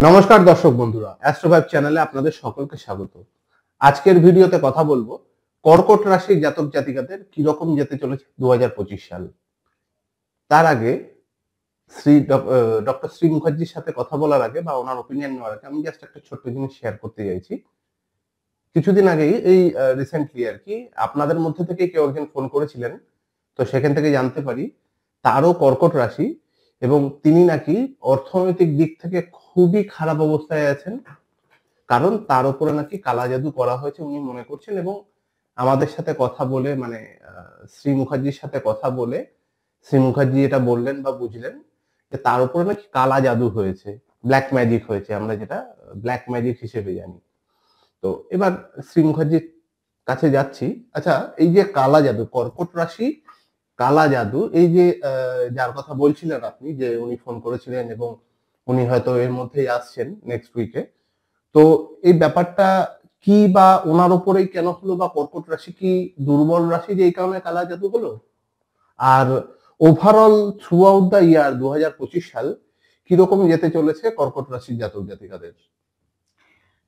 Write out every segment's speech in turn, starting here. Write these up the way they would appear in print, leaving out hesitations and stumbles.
নমস্কার দর্শক বন্ধুরা, অ্যাস্ট্রোভাইব চ্যানেলে আপনাদের সকলকে স্বাগত। আজকের ভিডিওতে কথা বলবো কর্কট রাশির জাতক জাতিকাদের কিরকম যেতে চলেছে 2025 সাল। তার আগে ডক্টর শ্রী মুখার্জির সাথে কথা বলার আগে বা ওনার ওপিনিয়ন নেওয়ার আগে আমি জাস্ট একটা ছোট্ট জিনিস শেয়ার করতে চাইছি। কিছুদিন আগেই এই রিসেন্টলি আর কি আপনাদের মধ্যে থেকে কেউ একজন ফোন করেছিলেন, তো সেখান থেকে জানতে পারি তারও কর্কট রাশি এবং তিনি নাকি অর্থনৈতিক দিক থেকে খুবই খারাপ অবস্থায় আছেন, কারণ তার উপরে নাকি কালা জাদু করা হয়েছে উনি মনে করছেন। এবং আমাদের সাথে কথা বলে মানে শ্রী মুখার্জির সাথে কথা বলে শ্রী মুখার্জি এটা বললেন বা বুঝলেন যে তার উপরে নাকি কালা জাদু হয়েছে, ব্ল্যাক ম্যাজিক হয়েছে, আমরা যেটা ব্ল্যাক ম্যাজিক হিসেবে জানি। তো এবার শ্রী মুখার্জির কাছে যাচ্ছি। আচ্ছা, এই যে কালা জাদু, কর্কট রাশি কালা জাদু, এই যে যার কথা বলছিলেন আপনি, যে উনি ফোন করেছিলেন এবং উনি হয়তো এর মধ্যেই আসছেন নেক্সট উইকে, তো এই ব্যাপারটা কি বা ওনার উপরেই কেন হলো, বা কর্কট রাশি কি দুর্বল রাশি যে এই কারণে কালা জাদু হলো? আর overall throughout the year 2025 সাল কিরকম যেতে চলেছে কর্কট রাশির জাতক জাতিকাদের?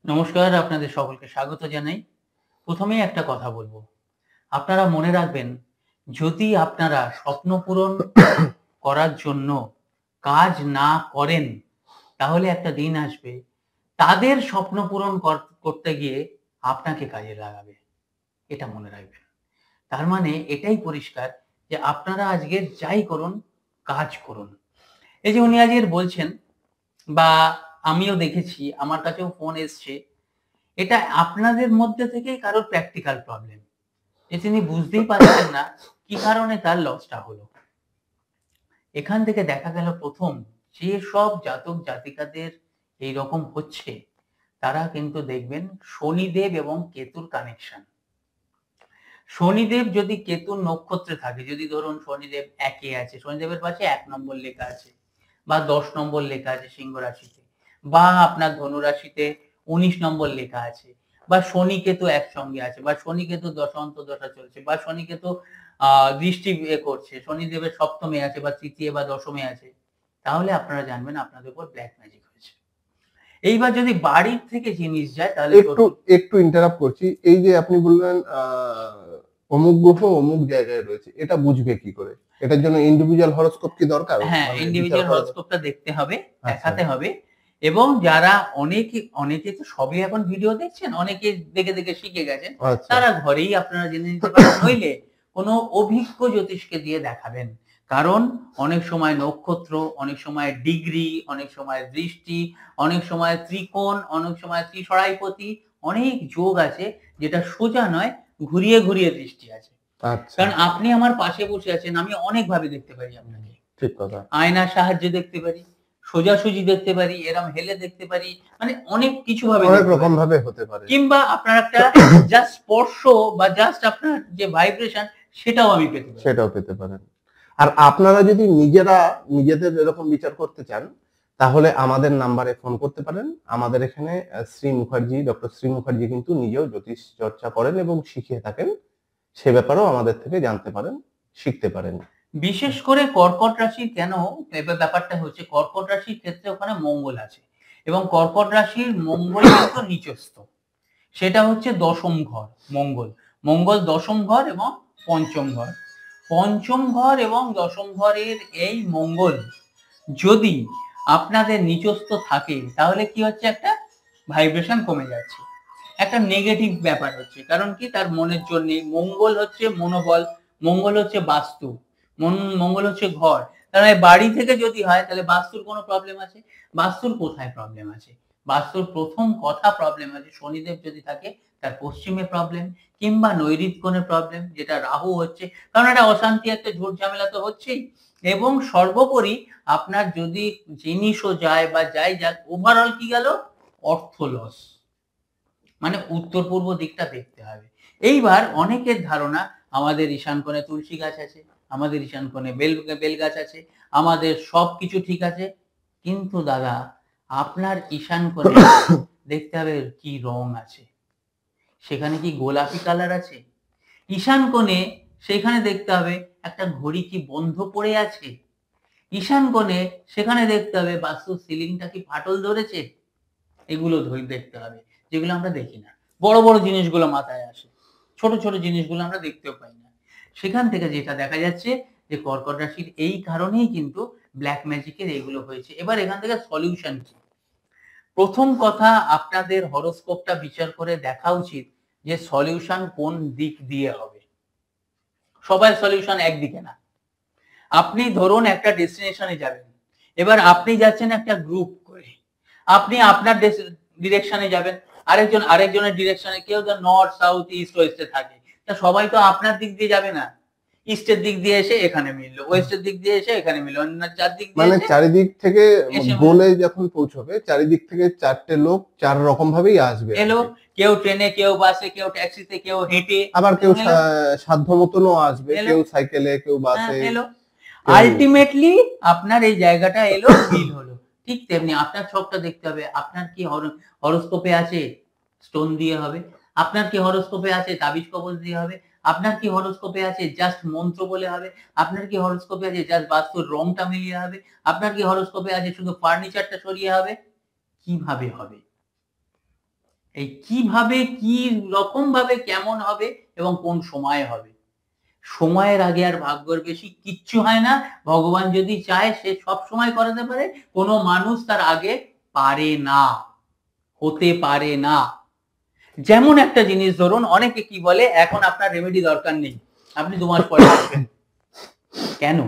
নমস্কার, আপনাদের সকলকে স্বাগত জানাই। প্রথমেই একটা কথা বলবো, আপনারা মনে রাখবেন, যদি আপনারা স্বপ্ন পূরণ করার জন্য কাজ না করেন, তাহলে একটা দিন আসবে তাদের স্বপ্ন পূরণ করতে গিয়ে আপনাকে কাজে লাগাবে। এটা মনে রাখবেন। তার মানে এটাই পরিষ্কার যে আপনারা আজকে যাই করুন, কাজ করুন। এই যে উনি আজকের বলছেন, বা আমিও দেখেছি, আমার কাছেও ফোন এসছে, এটা আপনাদের মধ্যে থেকেই কারোর প্র্যাকটিক্যাল প্রবলেম, যে তিনি বুঝতেই পারছেন না কি কারণে তার লসটা হলো। এখান থেকে দেখা গেল প্রথম যে সব জাতক জাতিকাদের এই রকম হচ্ছে, তারা কিন্তু দেখবেন শনিদেব এবং কেতুর কানেকশন। শনিদেব যদি কেতুর নক্ষত্রে থাকে, যদি ধরুন শনিদেব একে আছে, শনিদেবের পাশে 1 নম্বর লেখা আছে বা 10 নম্বর লেখা আছে সিংহ রাশিতে, বা আপনার ধনু রাশিতে 19 নম্বর লেখা আছে, বা শনি কেতু একসঙ্গে আছে, বা শনি কেতু দশান্ত দশা চলছে, বা শনি কেতু দৃষ্টি করছে, শনিদেবের সপ্তমে আছে বা তৃতীয় বা দশমে আছে, তাহলে আপনারা জানবেন আপনাদের উপর ব্ল্যাক ম্যাজিক হয়েছে। এইবার যদি বাড়ির থেকে জিনিস যায়, তাহলে একটু ইন্টারাপ্ট করছি। এই যে আপনি বললেন অমুক গ্রহ অমুক জায়গায় রয়েছে, এটা বুঝবে কি করে? এটার জন্য ইন্ডিভিজুয়াল হরোস্কোপ কি দরকার? হ্যাঁ, ইন্ডিভিজুয়াল হরোস্কোপটা দেখতে হবে, দেখাতে হবে। এবং যারা অনেকে তো সবই এখন ভিডিও দেখছেন, অনেকে দেখে দেখে শিখে গেছেন, তারা ঘরেই আপনারা জেনে নিতে পারেন। নইলে কোনো অভিজ্ঞ জ্যোতিষকে দিয়ে দেখাবেন। কারণ অনেক সময় নক্ষত্র, অনেক সময় ডিগ্রি, অনেক সময় দৃষ্টি, অনেক সময় ত্রিকোণ, অনেক সময় ত্রিসরাইপতি, অনেক যোগ আছে, যেটা সোজা নয়, ঘুরিয়ে ঘুরিয়ে দৃষ্টি আছে। কারণ আপনি আমার পাশে বসে আছেন, আমি অনেক ভাবে দেখতে পারি আপনাকে। ঠিক কথা। আয়নার সাহায্যে দেখতে পারি, সোজাসুজি দেখতে পারি, এরম হেলে দেখতে পারি, মানে অনেক কিছু ভাবে, অনেক রকম ভাবে হতে পারে। কিংবা আপনার একটা জাস্ট স্পর্শ বা জাস্ট আপনার যে ভাইব্রেশন, সেটাও আমি পেতে পারেন। আর আপনারা যদি নিজেদের এরকম বিচার করতে চান, তাহলে আমাদের নাম্বারে ফোন করতে পারেন। আমাদের এখানে ডক্টর শ্রী মুখার্জি কিন্তু নিজেও জ্যোতিষ চর্চা করেন এবং শিখিয়ে থাকেন। সে ব্যাপারেও আমাদের থেকে জানতে পারেন, শিখতে পারেন। বিশেষ করে কর্কট রাশির কেন ব্যাপারটা হচ্ছে, কর্কট রাশির ক্ষেত্রে ওখানে মঙ্গল আছে, এবং কর্কট রাশির মঙ্গল কিন্তু নিচস্থ, সেটা হচ্ছে দশম ঘর। মঙ্গল দশম ঘর এবং পঞ্চম ঘর। পঞ্চম ঘর এবং দশম ঘরের এই মঙ্গল যদি আপনাদের নিচস্থ থাকে, তাহলে কি হচ্ছে, একটা ভাইব্রেশন কমে যাচ্ছে, একটা নেগেটিভ ব্যাপার হচ্ছে। কারণ কি, তার মনের জন্য মঙ্গল হচ্ছে মনোবল, মঙ্গল হচ্ছে বাস্তু, মঙ্গল হচ্ছে ঘর। তাহলে বাড়ি থেকে যদি হয়, তাহলে বাস্তুর কোনো প্রবলেম আছে? বাস্তুর কোথায় প্রবলেম আছে? বাস্তুর প্রথম কথা প্রবলেম আছে, শনিদেব যদি থাকে তার পশ্চিমে প্রবলেম, কিংবা নৈঋত্য কোণে প্রবলেম, যেটা রাহু হচ্ছে। কারণ একটা অশান্তি, একটা ঝুট ঝামেলা তো হচ্ছেই। এবং সর্বোপরি আপনার যদি জিনিসও যায় বা যাই যাক, ওভারঅল কি গেল, অর্থ লস। মানে উত্তর পূর্ব দিকটা দেখতে হবে। এইবার অনেকের ধারণা আমাদের ঈশান কোণে তুলসী গাছ আছে, আমাদের ঈশান কোণে বেল গাছ আছে, আমাদের সবকিছু ঠিক আছে। কিন্তু দাদা, আপনার ঈশান কোণে দেখতে হবে কি রং আছে, সেখানে কি গোলাপি কালার আছে? ঈশান কোণে সেখানে দেখতে হবে একটা ঘড়ি কি বন্ধ পড়ে আছে? ঈশান কোণে সেখানে দেখতে হবে বাস্তু সিলিংটা কি ফাটল ধরেছে? এগুলো দেখতে হবে, যেগুলো আমরা দেখি না। বড় বড় জিনিসগুলো মাথায় আসে, ছোট ছোট জিনিসগুলো আমরা দেখতেও পাই না। সেখান থেকে যেটা দেখা যাচ্ছে যে কর্কট রাশির এই কারণেই কিন্তু ব্ল্যাক ম্যাজিকের এগুলো হয়েছে। এবার এখান থেকে সলিউশন কি? প্রথম কথা, আপনাদের হরোস্কোপটা বিচার করে দেখা উচিত যে সলিউশন কোন দিক দিয়ে হবে। সবার সলিউশন একদিকে না। আপনি ধরুন একটা ডেস্টিনেশনে যাবেন, এবার আপনি যাচ্ছেন একটা গ্রুপ করে, আপনি আপনার ডিরেকশনে যাবেন, আরেকজনের ডিরেকশনে, কেউ তো নর্থ সাউথ ইস্ট ওয়েস্টে থাকে, তা সবাই তো আপনার দিক দিয়ে যাবে না। ইস্টের দিক দিয়ে এসে এখানে মিললো, ওয়েস্টের দিক দিয়ে এসে এখানে মিললো, অন্য চারদিক দিয়ে মানে চারিদিক থেকে এসে বলে যখন পৌঁছবে, চারিদিক থেকে চারটে লোক চার রকম ভাবেই আসবে। এলো, কেউ ট্রেনে, কেউ বাসে, কেউ ট্যাক্সিতে, কেউ হেঁটে, আবার কেউ সাধ্য মতনও আসবে, কেউ সাইকেলে, কেউ বাসে এলো। আলটিমেটলি আপনার এই জায়গাটা এলো, ফিল হলো। ঠিক তেমনি আপনার ছকটা দেখতে হবে, আপনার কি হরোস্কোপে আছে স্টোন দিয়ে হবে, আপনার কি হরোস্কোপে আছে তাবিজ কবজ দিয়ে হবে, আপনার কি হরোস্কোপে আছে জাস্ট মন্ত্র বলে হবে, আপনার কি হরোস্কোপে আছে জাস্ট বাস্তুর রংটা মিলিয়ে হবে, আপনার কি হরোস্কোপে আছে শুধু ফার্নিচারটা সরিয়ে হবে। কিভাবে হবে, এই কিভাবে, কি রকম ভাবে, কেমন হবে এবং কোন সময়ে হবে। সময়ের আগে আর ভাগ্যের বেশি কিচ্ছু হয় না। ভগবান যদি চায় সে সব সময় করাতে পারে, কোনো মানুষ তার আগে পারে না, হতে পারে না। যেমন একটা জিনিস ধরুন, অনেকে কি বলে এখন আপনার রেমেডি দরকার নেই, আপনি 2 মাস পরে আসবেন। কেন?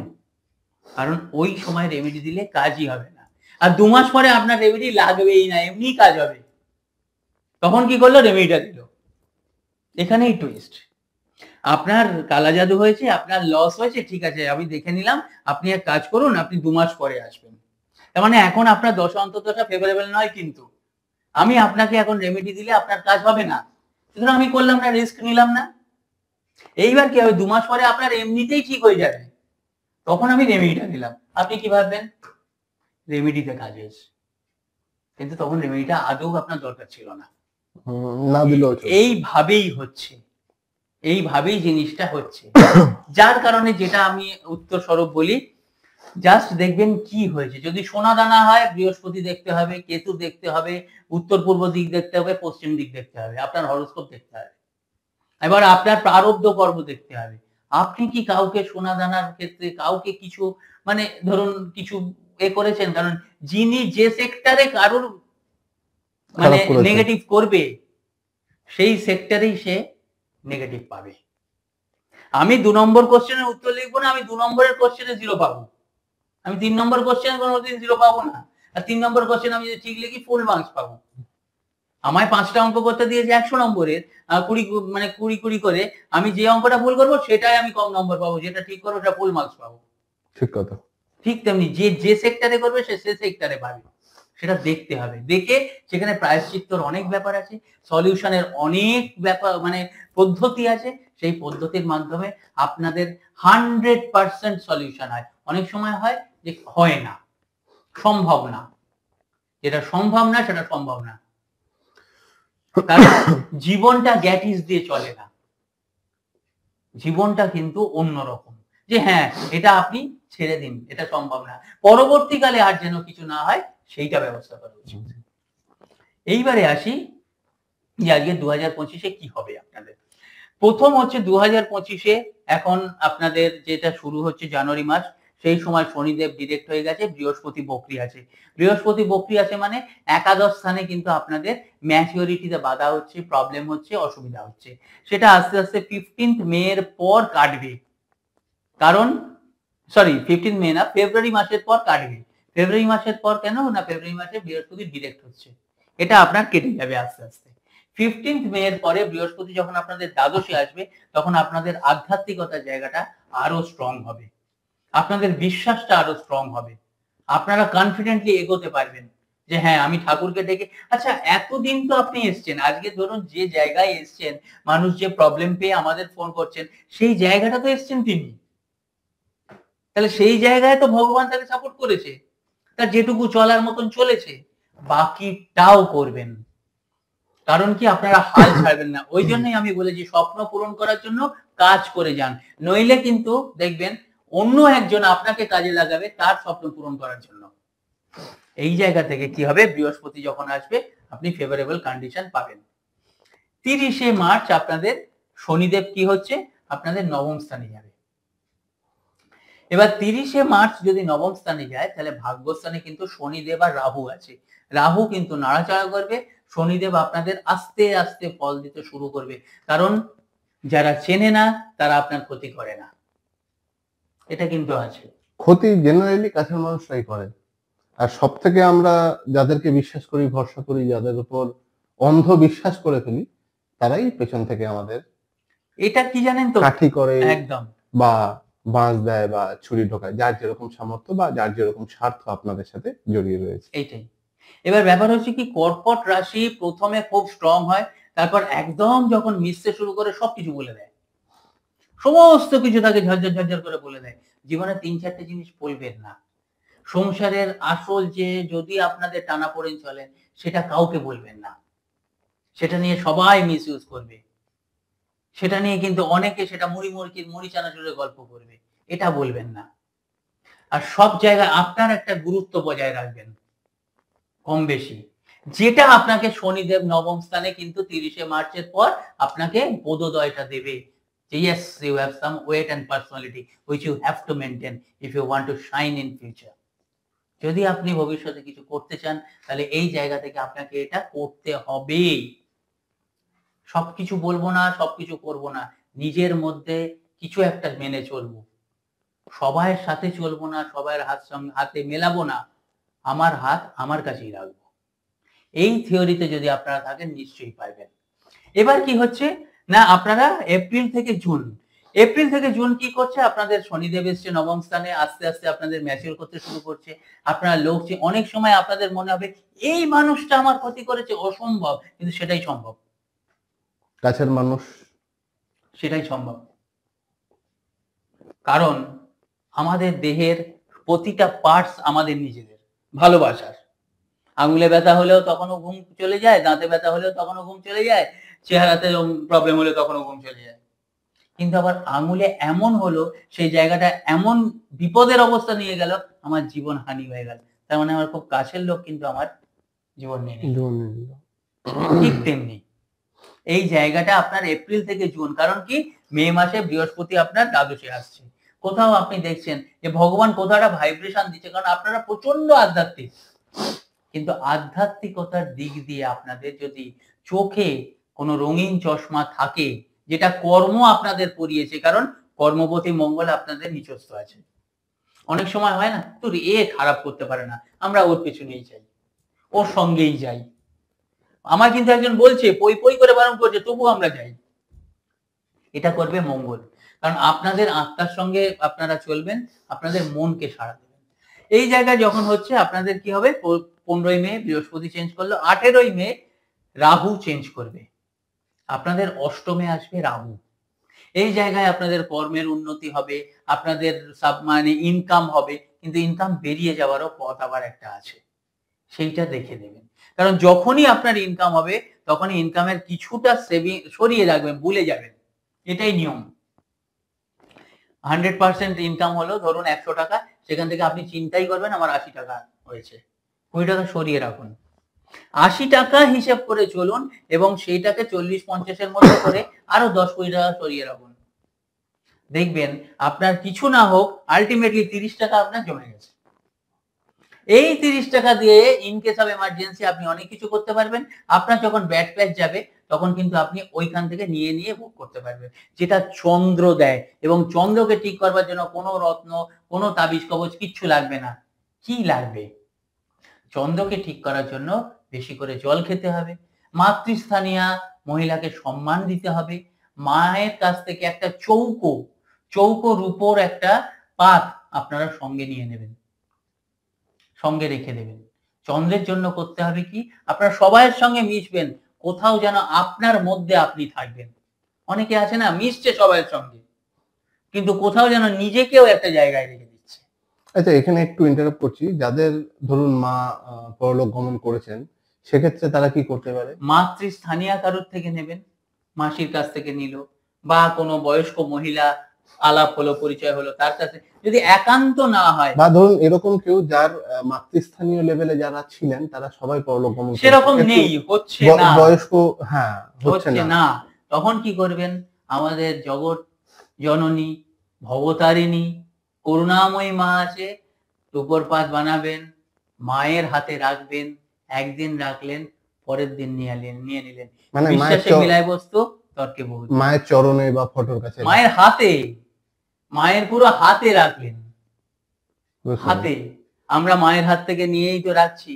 কারণ ওই সময় রেমেডি দিলে কাজই হবে না, আর 2 মাস পরে আপনার রেমেডি লাগবেই না, এমনি কাজ হবে। তখন কি করলো? রেমেডিটা দিল। এখানেই টুইস্ট। আপনার কালা জাদু হয়েছে, আপনার লস হয়েছে, ঠিক আছে আমি দেখে নিলাম, আপনি এক কাজ করুন, আপনি 2 মাস পরে আসবেন। তার মানে এখন আপনার দশা অন্ততটা ফেভারেবল নয়, কিন্তু আমি আপনাকে এখন রেমেডি দিলে আপনার কাজ হবে না, সুতরাং আমি করলাম না, রিস্ক নিলাম না। এইবার কি হবে? 2 মাস পরে আপনার এমনিতেই ঠিক হয়ে যাবে, তখন আমি রেমেডিটা দিলাম। আপনি কি ভাববেন? রেমেডিতে কাজ হয়েছে, কিন্তু তখন রেমেডিটা আদৌ আপনার দরকার ছিল না। না দিলেও এইভাবেই হচ্ছে, এইভাবেই জিনিসটা হচ্ছে। যার কারণে যেটা আমি উত্তর স্বরূপ বলি, জাস্ট দেখবেন কি হয়েছে। যদি সোনা দানা হয়, বৃহস্পতি দেখতে হবে, কেতু দেখতে হবে, উত্তর পূর্ব দিক দেখতে হবে, পশ্চিম দিক দেখতে হবে, আপনার হরোস্কোপ দেখতে হবে, এবার আপনার প্রারব্ধ কর্ম দেখতে হবে। আপনি কি কাউকে সোনা দানার ক্ষেত্রে কাউকে কিছু, মানে ধরুন কিছু করেছেন? কারণ যিনি যে সেক্টরে কারোর মানে নেগেটিভ করবে, সেই সেক্টরেই সে নেগেটিভ পাবে। আমি 2 নম্বর কোশ্চেনের উত্তর লিখবো না, আমি 2 নম্বরের কোশ্চেনে 0 পাবো। আমি 3 নম্বর কোশ্চেনে কোনোদিন 0 পাবো না, আর 3 নম্বর কোশ্চেন আমি যদি ঠিক লিখি ফুল মার্কস পাবো। আমায় 5টা অঙ্ক করতে দিয়েছে 100 নম্বরের, 20 করে, আমি যে অঙ্কটা ভুল করবো সেটাই আমি কম নম্বর পাবো, যেটা ঠিক করবো সেটা ফুল মার্কস পাবো। ঠিক কথা। ঠিক তেমনি যে সেক্টরে করবে সে সেক্টরে পাবে, সেটা দেখতে হবে। দেখে সেখানে প্রায়শ্চিত্তর অনেক ব্যাপার আছে, সলিউশনের অনেক ব্যাপার, মানে পদ্ধতি আছে, সেই পদ্ধতির মাধ্যমে আপনাদের 100% সলিউশন হয়। অনেক সময় হয় যে হয় না, সম্ভব না, যেটা সম্ভব না সেটা সম্ভব না। কারণ জীবনটা গ্যাটিস দিয়ে চলে না, জীবনটা কিন্তু অন্যরকম। যে হ্যাঁ এটা আপনি ছেড়ে দিন, এটা সম্ভব না, পরবর্তীকালে আর যেন কিছু না হয় সেইটা ব্যবস্থা করা উচিত। এইবারে আসি যে আজকে 2025-এ কি হবে আপনাদের। প্রথম হচ্ছে 2025-এ এখন আপনাদের যেটা শুরু হচ্ছে জানুয়ারি মাস, সেই সময় শনিদেব ডিরেক্ট হয়ে গেছে, বৃহস্পতি বকরি আছে। বৃহস্পতি বকরি আছে মানে একাদশ স্থানে কিন্তু আপনাদের ম্যাচিউরিটিতে বাধা হচ্ছে, প্রবলেম হচ্ছে, অসুবিধা হচ্ছে। সেটা আস্তে আস্তে 15th মে এর পর কাটবে। কারণ 15th মে না, ফেব্রুয়ারি মাসের পর কাটবে। ফেব্রুয়ারি মাসের পর কেন না? ফেব্রুয়ারি মাসে বৃহস্পতি ডিরেক্ট হচ্ছে, এটা আপনার কেটে যাবে আস্তে আস্তে। 15th মে এর পরে বৃহস্পতি যখন আপনাদের দ্বাদশে আসবে, তখন আপনাদের আধ্যাত্মিকতার জায়গাটা আরো স্ট্রং হবে, আপনাদের বিশ্বাসটা আরো স্ট্রং হবে, আপনারা কনফিডেন্টলি এগোতে পারবেন যে হ্যাঁ আমি ঠাকুরকে ডেকে। আচ্ছা এতদিন তো আপনি এসছেন, আজকে ধরুন যে জায়গায় এসছেন, মানুষ যে প্রবলেম পেয়ে আমাদের ফোন করছেন, সেই জায়গাটা তো এসছেন তিনি, তাহলে সেই জায়গায় তো ভগবান তাকে সাপোর্ট করেছে, তার যেটুকু চলার মতন চলেছে, বাকিটাও করবেন। কারণ কি আপনারা হাল ছাড়বেন না। ওই জন্যই আমি বলেছি স্বপ্ন পূরণ করার জন্য কাজ করে যান, নইলে কিন্তু দেখবেন অন্য একজন আপনাকে কাজে লাগাবে তার স্বপ্ন পূরণ করার জন্য। এই জায়গা থেকে কি হবে, বৃহস্পতি যখন আসবে আপনি ফেভারেবল কন্ডিশন পাবেন। 30শে মার্চ আপনাদের শনিদেব কি হচ্ছে, আপনাদের নবম স্থানে যাবে। এবার 30শে মার্চ যদি নবম স্থানে যায়, তাহলে ভাগ্যস্থানে কিন্তু শনিদেব আর রাহু আছে। রাহু কিন্তু নাড়াচাড়া করবে, শনিদেব আপনাদের আস্তে আস্তে ফল দিতে শুরু করবে, কারণ যারা চেনে না তারা আপনার ক্ষতি করে না, এটা কিন্তু আছে। ক্ষতি জেনারেলি কাছের মানুষরাই করে, আর সব থেকে আমরা যাদেরকে বিশ্বাস করি, ভরসা করি, যাদের উপর অন্ধ বিশ্বাস করে ফেলি, তারাই পেছন থেকে আমাদের এটা কি জানেন তো, কাঠি করে একদম বা বাঁশ দেয় বা ছুরি ঢোকায়, যার যেরকম সামর্থ্য বা যার যেরকম স্বার্থ আপনাদের সাথে জড়িয়ে রয়েছে। এইটাই। এবার ব্যাপার হচ্ছে কি, কর্কট রাশি প্রথমে খুব স্ট্রং হয়, তারপর একদম যখন মিশতে শুরু করে সবকিছু বলে দেয়, সমস্ত কিছু তাকে ঝরঝর ঝরঝর করে বলে দেয়। জীবনে 3-4টে জিনিস বলবেন না। সংসারের আসল যে যদি আপনাদের টানাপোড়েন চলে, সেটা কাউকে বলবেন না, সেটা নিয়ে সবাই মিসইউজ করবে, সেটা নিয়ে কিন্তু অনেকে সেটা মুড়ি চানাচুরের গল্প করবে, এটা বলবেন না। আর সব জায়গায় আপনার একটা গুরুত্ব বজায় রাখবেন কম বেশি, যেটা আপনাকে শনিদেব নবম স্থানে কিন্তু 30শে মার্চের পর আপনাকে বোধোদয়টা দেবে যে yes, you have some weight and personality which you have to maintain if you want to shine in future. যদি আপনি ভবিষ্যতে কিছু করতে চান, তাহলে এই জায়গা থেকে আপনাকে এটা করতে হবে। সবকিছু বলবো না, সবকিছু করবো না, নিজের মধ্যে কিছু একটা মেনে চলবো, সবাইয়ের সাথে চলবো না, সবাইয়ের হাতে মেলাবো না, আমার হাত আমার কাছেই রাখবো। এই থিওরিতে যদি আপনারা থাকেন, নিশ্চয়ই পারবেন। এবার কি হচ্ছে না, আপনারা এপ্রিল থেকে জুন কি করছে, আপনাদের শনিদেব এসছে নবম স্থানে, আস্তে আস্তে আপনাদের ম্যাচিউর করতে শুরু করছে। আপনারা লোক অনেক সময় আপনাদের মনে হবে এই মানুষটা আমার ক্ষতি করেছে, অসম্ভব, কিন্তু সেটাই সম্ভব। কাছের মানুষ, সেটাই সম্ভব, কারণ আমাদের দেহের প্রতিটা পার্টস আমাদের নিজেদের ভালোবাসার। আঙুলে ব্যথা হলেও তখনও ঘুম চলে যায়, দাঁতে ব্যথা হলেও তখনও ঘুম চলে যায়, চেহারাতে প্রবলেম হলে তখনও ঘুম চলে যায়। কিন্তু আবার আঙুলে এমন হলো, সেই জায়গাটা এমন বিপদের অবস্থা নিয়ে গেল, আমার জীবন হানি হয়ে গেল, তার মানে আমার খুব কাছের লোক কিন্তু আমার জীবন নিয়ে নিল। ঠিক তেমনি এই জায়গাটা আপনার এপ্রিল থেকে জুন, কারণ কি মে মাসে বৃহস্পতি আপনার দ্বাদশে আসছে। কোথাও আপনি দেখছেন যে ভগবান কোথাও একটা ভাইব্রেশন দিচ্ছে, কারণ আপনারা প্রচন্ড আধ্যাত্মিক, কিন্তু আধ্যাত্মিকতার দিক দিয়ে আপনাদের যদি চোখে কোনো রঙিন চশমা থাকে, যেটা কর্ম আপনাদের পড়িয়েছে, কারণ কর্মপতি মঙ্গল আপনাদের নিচস্থ আছে। অনেক সময় হয় না, তোর খারাপ করতে পারে না, আমরা ওর পেছনেই যাই, ওর সঙ্গেই যাই। আমার কিন্তু একজন বলছে, পই পই করে বারণ করছে, তবু আমরা যাই। এটা করবে মঙ্গল, কারণ আপনাদের আত্মার সঙ্গে আপনারা চলবেন, আপনাদের মনকে সাড়া দেবেন। এই জায়গায় যখন হচ্ছে, আপনাদের কি হবে, 15ই মে বৃহস্পতি চেঞ্জ করলো, 18ই মে রাহু চেঞ্জ করবে, আপনাদের অষ্টমে আসবে রাহু। এই জায়গায় আপনাদের কর্মের উন্নতি হবে, আপনাদের মানে ইনকাম হবে, কিন্তু ইনকাম বেরিয়ে যাওয়ারও পথ আবার একটা আছে, সেইটা দেখে দেবেন। কারণ যখনই আপনার ইনকাম হবে, তখনই ইনকামের কিছুটা সেভিং সরিয়ে রাখবেন, ভুলে যাবেন, এটাই নিয়ম। 100% ইনকাম হলো ধরুন 100 টাকা, সেখান থেকে আপনি চিন্তাই করবেন আমার 80 টাকা হয়েছে, 20 টাকা সরিয়ে রাখুন, 80 টাকা হিসাব করে চলুন, এবং সেইটাকে 40-50 এর মধ্যে করে আরো 10-20 টাকা সরিয়ে রাখুন। দেখবেন আপনার কিছু না হোক, আলটিমেটলি 30 টাকা আপনার জমে গেছে। এই 30 টাকা দিয়ে ইন কেস অফ এমার্জেন্সি আপনি অনেক কিছু করতে পারবেন। আপনার যখন ব্যাড প্যাচ যাবে, তখন কিন্তু আপনি ওইখান থেকে নিয়ে নিয়ে ভোগ করতে পারবেন, যেটা চন্দ্র দেয়। এবং চন্দ্রকে ঠিক করবার জন্য কোনো রত্ন, কোনো তাবিজ কবচ কিচ্ছু লাগবে না। কি লাগবে? চন্দ্রকে ঠিক করার জন্য বেশি করে জল খেতে হবে, মাতৃস্থানীয় মহিলাকে সম্মান দিতে হবে, মায়ের কাছ থেকে একটা চৌকো রূপোর একটা পাত আপনারা সঙ্গে নিয়ে নেবেন, সঙ্গে রেখে দেবেন। চন্দ্রের জন্য করতে হবে কি, আপনারা সবাইয়ের সঙ্গে মিশবেন, কোথাও যেন আপনার মধ্যে আপনি থাকবেন। অনেকে আছে না, মিশছে সবাইয়ের সঙ্গে, কিন্তু কোথাও যেন নিজেকেও একটা জায়গায় রেখে দিচ্ছে। আচ্ছা, এখানে একটু ইন্টারাপ্ট করছি, যাদের ধরুন মা পরলোক গমন করেছেন, সেক্ষেত্রে তারা কি করতে পারে? মাতৃস্থানীয় কারোর থেকে নেবেন, মাসির কাছ থেকে নিল, বা কোনো বয়স্ক মহিলা আলাপ হলো, পরিচয় হলো, তার সাথে যদি একান্ত না হয়, বা ধরুন এরকম কেউ যার মাতৃস্থানীয় লেভেলে যারা ছিলেন তারা সবাই পরলোক গমন করেছে, সেরকম একটু নেই, হচ্ছে না, বয়স্ক, হ্যাঁ হচ্ছে হচ্ছে না, না, তখন কি করবেন? আমাদের জগৎ জননী, ভবতারিণী, করুণাময়ী মা আছে, টুকর পাত বানাবেন, মায়ের হাতে রাখবেন, একদিন রাখলেন, পরের দিন নিয়ে নিলেন, মানে বিশ্বাসে মিলায় বস্তু, তর্কে বহুত। মায়ের চরণে বা ফটোর কাছে, মায়ের হাতে, মায়ের পুরো হাতে রাখলেন, হাতে। আমরা মায়ের হাত থেকে নিয়েই তো রাখছি,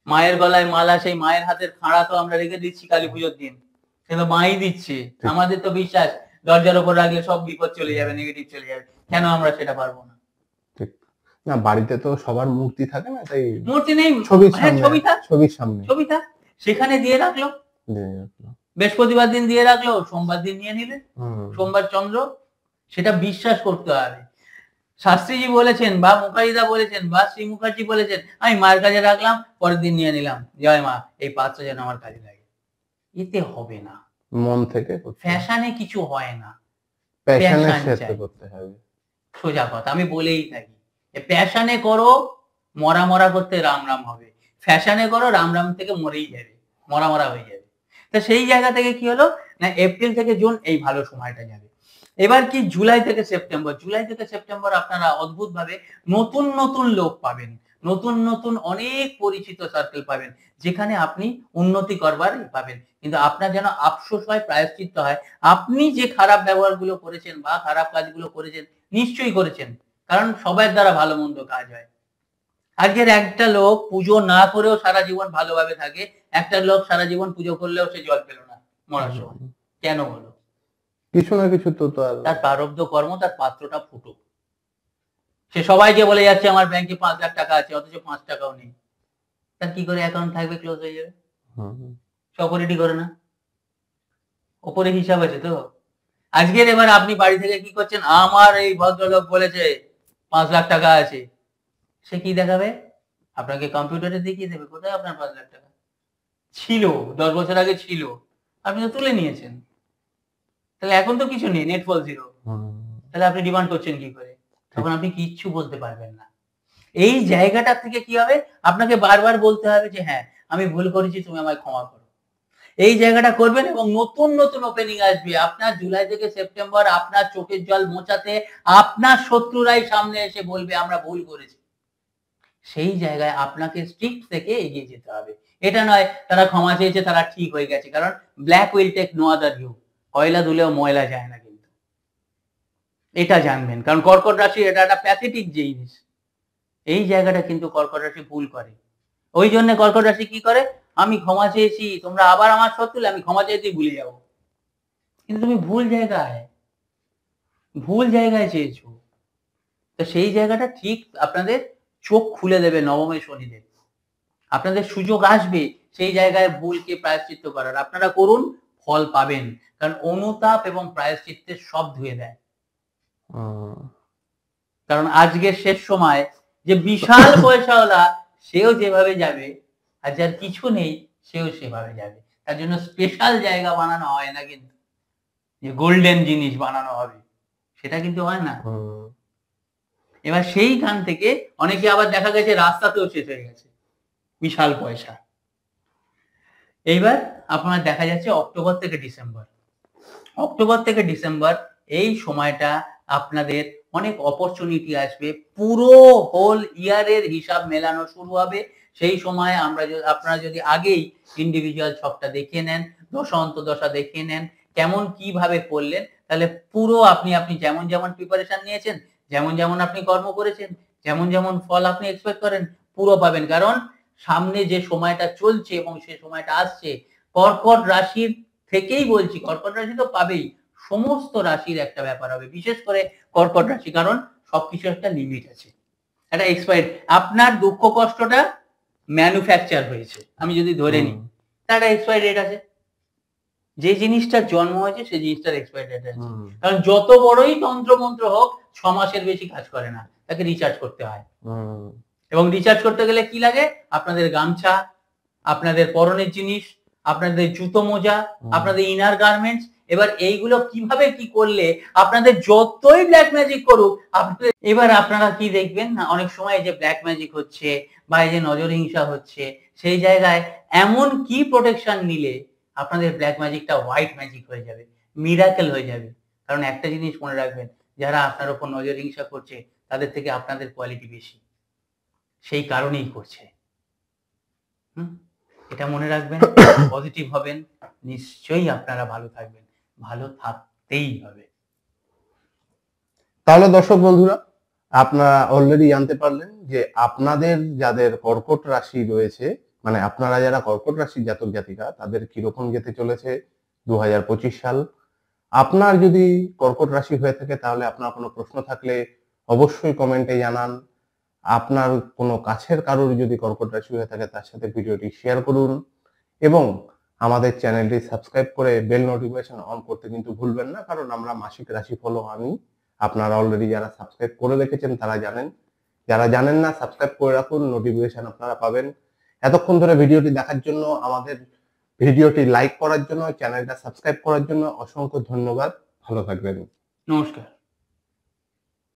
মায়ের গলায় মালা, সেই মায়ের হাতের খাড়া তো আমরা রেখে দিচ্ছি কালী পুজোর দিন, সে তো মাই দিচ্ছে। আমাদের তো বিশ্বাস দরজার উপর রাখলে সব বিপদ চলে যাবে, নেগেটিভ চলে যাবে, কেন আমরা সেটা পারবো না? না, বাড়িতে তো সবার মূর্তি থাকে না, তাই মূর্তি নেই, ছবির সামনে সেখানে দিয়ে রাখলো, বৃহস্পতিবার দিন দিয়ে রাখলো, সোমবার দিন নিয়ে নিলে, সোমবার চন্দ্র, সেটা বিশ্বাস করতে হবে। শাস্ত্রীজি বলেছেন বা মুখার্জিদা বলেছেন বা শ্রী মুখার্জি বলেছেন, আমি মায়ের কাছে রাখলাম, পরের দিন নিয়ে নিলাম, জয় মা, এই পাত্র যেন আমার কাজে লাগে। এতে হবে না, মন থেকে ফ্যাশনে কিছু হয় না, প্যাশনের সাথে করতে হবে। সোজা কথা আমি বলেই থাকি, প্যাশনে করো, মরা মরা করতে রাম রাম হবে, ফ্যাশনে করো রাম রাম থেকে মরেই যাবে, মরা মরা হয়ে যাবে। তা সেই জায়গা থেকে কি হলো না, এপ্রিল থেকে জুন এই ভালো সময়টা যাবে। এবার কি জুলাই থেকে সেপ্টেম্বর, জুলাই থেকে সেপ্টেম্বর আপনারা অদ্ভুত ভাবে নতুন নতুন লোক পাবেন, নতুন নতুন অনেক পরিচিত সার্কেল পাবেন, যেখানে আপনি উন্নতি করবার পাবেন। কিন্তু আপনার যেন আফসোস হয়, প্রায়শ্চিত্ত হয়, আপনি যে খারাপ ব্যবহারগুলো করেছেন বা খারাপ কাজগুলো করেছেন, নিশ্চয়ই করেছেন, কারণ সবার দ্বারা ভালো মন্দ কাজ হয়। আজকের একটা লোক পুজো না করেও সারা জীবন ভালোভাবে থাকে, একটা লোক সারা জীবন পুজো করলেও সে জল পেল না মরার সময়, কেন বলো? কিছু না কিছু তো তার প্রারব্ধ কর্ম, তার পাত্রটা ফুটো। সে সবাইকে বলে যাচ্ছে আমার ব্যাংকে 5 লাখ টাকা আছে, অথচ 5 টাকাও নেই, তার কি করে অ্যাকাউন্ট থাকবে, ক্লোজ হয়ে যাবে? অপরিটি করে না, ওপরে হিসাব আছে তো। আজকের এবার আপনি বাড়ি থেকে কি করছেন, আমার এই ভদ্রলোক বলেছে 5 লাখ টাকা আছে, সে কি দেখাবে? আপনাকে কম্পিউটারে দেখিয়ে দেবে কোথায় আপনার 5 লাখ টাকা ছিল, 10 বছর আগে ছিল, আপনি তো তুলে নিয়েছেন, তাহলে এখন তো কিছু নেই, নেট ফল জিরো, তাহলে আপনি ডিমান্ড করছেন কি করে? তখন আপনি কিচ্ছু বলতে পারবেন না। এই জায়গাটা থেকে কি হবে, আপনাকে বারবার বলতে হবে যে হ্যাঁ আমি ভুল করেছি, তুমি আমায় ক্ষমা করো। এই জায়গাটা করবেন এবং নতুন নতুন ওপেনিং আসবে আপনার। জুলাই থেকে সেপ্টেম্বর আপনার চোখের জল মোছাতে আপনার শত্রুরাই সামনে এসে বলবে আমরা ভুল করেছি। সেই জায়গায় আপনাকে স্ট্রিক্ট থেকে এগিয়ে যেতে হবে। এটা নয় তারা ক্ষমা চেয়েছে, তারা ঠিক হয়ে গেছে, কারণ black will take no other hue, কয়লা ধুলেও ময়লা যায় না, কিন্তু এটা জানবেন। কারণ কর্কট রাশি এটা একটা প্যাথেটিক জিনিস, এই জায়গাটা কিন্তু কর্কট রাশি ভুল করে। ওই জন্য কর্কট রাশি কি করে, আমি ক্ষমা চেয়েছি, তোমরা আবার আমার শত্রু, আমি ক্ষমা চাইতেই ভুলে যাবো। কিন্তু তুমি ভুল জায়গায় চেয়েছো। তো সেই জায়গাটা ঠিক আপনাদের চোখ খুলে দেবে নবমে শনিদেব, আপনাদের সুযোগ আসবে সেই জায়গায় ভুলকে প্রায়শ্চিত্ত করার, আপনারা করুন, ফল পাবেন। কারণ অনুতাপ এবং প্রায়শ্চিত্তের সব ধুয়ে দেয়। কারণ আজকের শেষ সময় যে বিশাল পয়সাওয়ালা সেও যেভাবে যাবে, আর যার কিছু নেই সেও সেভাবে যাবে। তার জন্য স্পেশাল জায়গা বানানো হয় না, কিন্তু যে গোল্ডেন জিনিস বানানো হবে সেটা কিন্তু হয় না। এবার সেইখান থেকে অনেকে আবার দেখা গেছে রাস্তাতেও শেষ হয়ে গেছে, বিশাল পয়সা। এইবার আপনার দেখা যাচ্ছে অক্টোবর থেকে ডিসেম্বর এই সময়টা আপনাদের অনেক অপরচুনিটি আসবে, পুরো হোল ইয়ারের হিসাব মেলানো শুরু হবে। সেই সময় আপনারা যদি আগেই ইন্ডিভিজুয়াল ছকটা দেখিয়ে নেন, দশা অন্তর্দশা দেখিয়ে নেন, কেমন কিভাবে করলেন, তাহলে পুরো আপনি যেমন যেমন প্রিপারেশন নিয়েছেন, যেমন যেমন আপনি কর্ম করেছেন, যেমন যেমন ফল আপনি এক্সপেক্ট করেন, পুরো পাবেন। কারণ সামনে যে সময়টা চলছে এবং সে সময়টা আসছে, কর্কট রাশির থেকেই বলছি, কর্কট রাশি তো পাবেই, সমস্ত রাশির একটা ব্যাপার হবে, বিশেষ করে কর্কট রাশি, কারণ সবকিছু একটা লিমিট আছে, একটা এক্সপায়ার। আপনার দুঃখ কষ্টটা ম্যানুফ্যাকচার হয়েছে, আমি যদি ধরে নিই, তার একটা এক্সপায়ার ডেট আছে, যে জিনিসটার জন্ম হয়েছে সেই জিনিসটার এক্সপায়ার ডেট আছে। কারণ যত বড়ই তন্ত্রমন্ত্র হোক 6 মাসের বেশি কাজ করে না, তাকে রিচার্জ করতে হয়। এবং রিচার্জ করতে গেলে কি লাগে, আপনাদের গামছা, আপনাদের পরনের জিনিস, আপনাদের জুতো মোজা, আপনাদের ইনার গার্মেন্টস, এবার এইগুলো কিভাবে কি করলে আপনাদের যতই ব্ল্যাক ম্যাজিক করুক এবার আপনারা কি দেখবেন না, অনেক সময় যে ব্ল্যাক ম্যাজিক হচ্ছে বা এই যে নজর হিংসা হচ্ছে, সেই জায়গায় এমন কি প্রোটেকশন নিলে আপনাদের ব্ল্যাক ম্যাজিকটা হোয়াইট ম্যাজিক হয়ে যাবে, মিরাকেল হয়ে যাবে। কারণ একটা জিনিস মনে রাখবেন, যারা আপনার উপর নজর হিংসা করছে তাদের থেকে আপনাদের কোয়ালিটি বেশি, সেই কারণেই করছে। এটা মনে রাখবেন, পজিটিভ হবেন, নিশ্চয়ই আপনারা ভালো থাকবেন, ভালো থাকতেই হবে। তাহলে দর্শক বন্ধুরা, আপনারা অলরেডি জানতে পারলেন যে আপনাদের যাদের কর্কট রাশি রয়েছে, মানে আপনারা যারা কর্কট রাশির জাতক জাতিকা, তাদের কিরকম যেতে চলেছে 2025 সাল। আপনার যদি কর্কট রাশি হয়ে থাকে তাহলে আপনার কোনো প্রশ্ন থাকলে অবশ্যই কমেন্টে জানান। আপনার কোনো কাছের কারোর যদি কর্কট রাশি হয়ে থাকে তার সাথে ভিডিওটি শেয়ার করুন এবং আমাদের চ্যানেলটি সাবস্ক্রাইব করে বেল নোটিফিকেশন অন করতে কিন্তু ভুলবেন না, কারণ আমরা মাসিক রাশিফলও আনি। আপনারা অলরেডি যারা সাবস্ক্রাইব করে রেখেছেন তারা জানেন, যারা জানেন না সাবস্ক্রাইব করে রাখুন, নোটিফিকেশন আপনারা পাবেন। এতক্ষণ ধরে ভিডিওটি দেখার জন্য, আমাদের ভিডিওটি লাইক করার জন্য, চ্যানেলটা সাবস্ক্রাইব করার জন্য অসংখ্য ধন্যবাদ। ভালো থাকবেন। নমস্কার।